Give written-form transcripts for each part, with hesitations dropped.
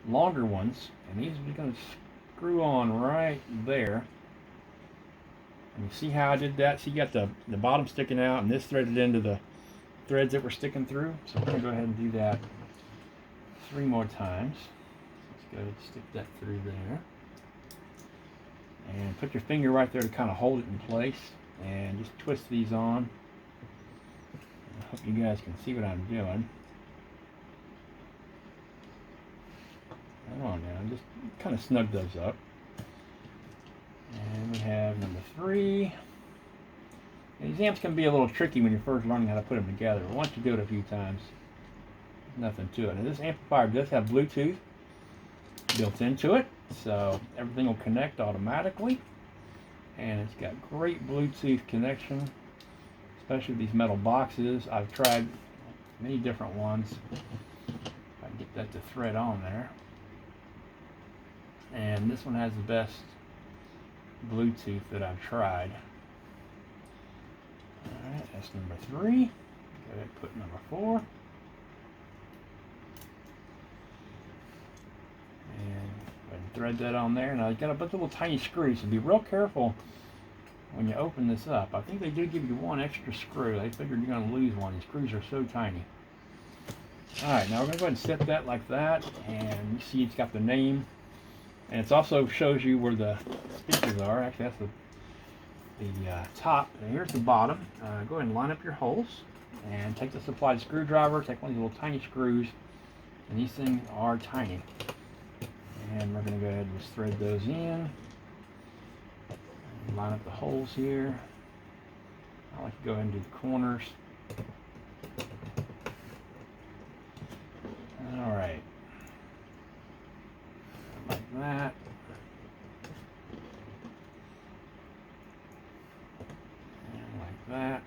longer ones, and these are going to screw on right there. And you see how I did that? See, you got the bottom sticking out, and this threaded into the threads that were sticking through. So we're going to go ahead and do that 3 more times. Let's go ahead and stick that through there. And put your finger right there to kind of hold it in place. And just twist these on. I hope you guys can see what I'm doing. Come on now, just kind of snug those up. And we have number 3. And these amps can be a little tricky when you're first learning how to put them together, but once you do it a few times, nothing to it. And this amplifier does have Bluetooth built into it, so everything will connect automatically. And it's got great Bluetooth connection, especially with these metal boxes. I've tried many different ones. If I can get that to thread on there. And this one has the best Bluetooth that I've tried. Alright, that's number 3. Go ahead and put number 4. And go ahead and thread that on there. Now you've got a bunch of little tiny screws, so be real careful when you open this up. I think they do give you 1 extra screw. They figured you're going to lose one. These screws are so tiny. Alright, now we're going to go ahead and set that like that. And you see it's got the name. And it also shows you where the speakers are. Actually, that's the top. And here's the bottom. Go ahead and line up your holes. And take the supplied screwdriver. Take one of these little tiny screws. And these things are tiny. And we're going to go ahead and just thread those in. And line up the holes here. I like to go ahead and do the corners. Alright. Like that. And like that.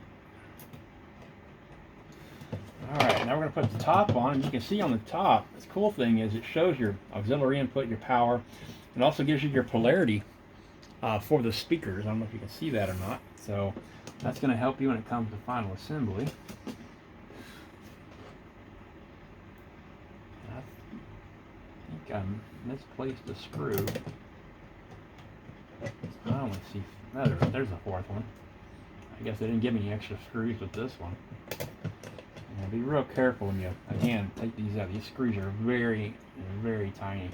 Alright, now we're going to put the top on, and you can see on the top, the cool thing is it shows your auxiliary input, your power, and also gives you your polarity for the speakers. I don't know if you can see that or not. So that's going to help you when it comes to final assembly. I think I misplaced a screw. I only see, there's the 4th one. I guess they didn't give me any extra screws with this one. And be real careful when you, again, take these out. These screws are very, very tiny.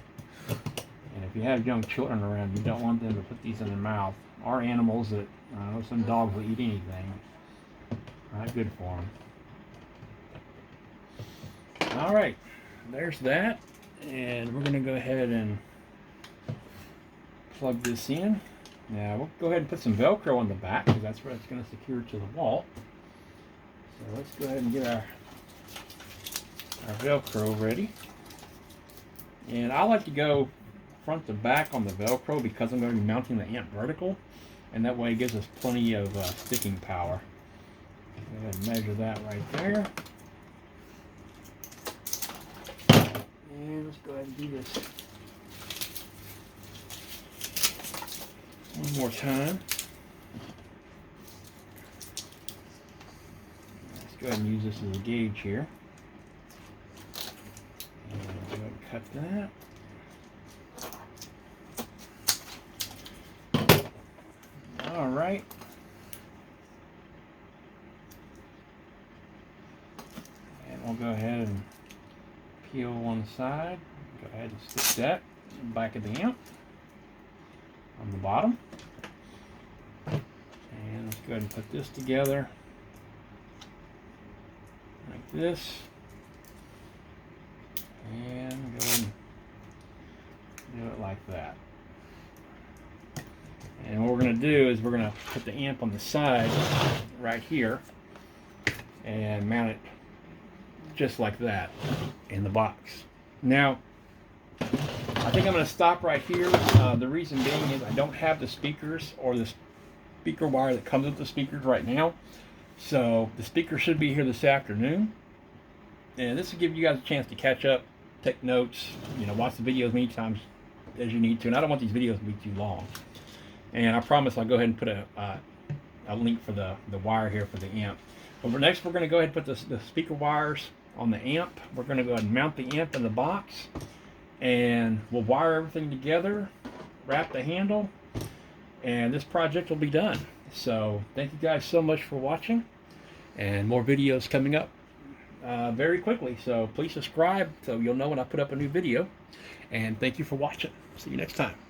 And if you have young children around, you don't want them to put these in their mouth. Or animals that, some dogs will eat anything. Not good for them. Alright, there's that. And we're going to go ahead and plug this in. Now we'll go ahead and put some Velcro on the back because that's where it's going to secure to the wall. So let's go ahead and get our Velcro ready. And I like to go front to back on the Velcro because I'm going to be mounting the amp vertical, and that way it gives us plenty of sticking power. Go ahead and measure that right there. And let's go ahead and do this one more time. Let's go ahead and use this as a gauge here. And go ahead and cut that. All right. And we'll go ahead and peel one side. Go ahead and stick that in the back of the amp on the bottom. And let's go ahead and put this together like this. And go ahead and do it like that. And what we're going to do is we're going to put the amp on the side right here and mount it just like that in the box. Now, I think I'm going to stop right here. The reason being is I don't have the speakers or the speaker wire that comes with the speakers right now. So the speaker should be here this afternoon. And this will give you guys a chance to catch up, take notes, watch the videos many times as you need to. And I don't want these videos to be too long. And I promise I'll go ahead and put a link for the wire here for the amp. But next we're going to go ahead and put the speaker wires on the amp. We're going to go ahead and mount the amp in the box. and we'll wire everything together, wrap the handle, and this project will be done. So thank you guys so much for watching, and more videos coming up very quickly. So please subscribe so you'll know when I put up a new video. And thank you for watching. See you next time.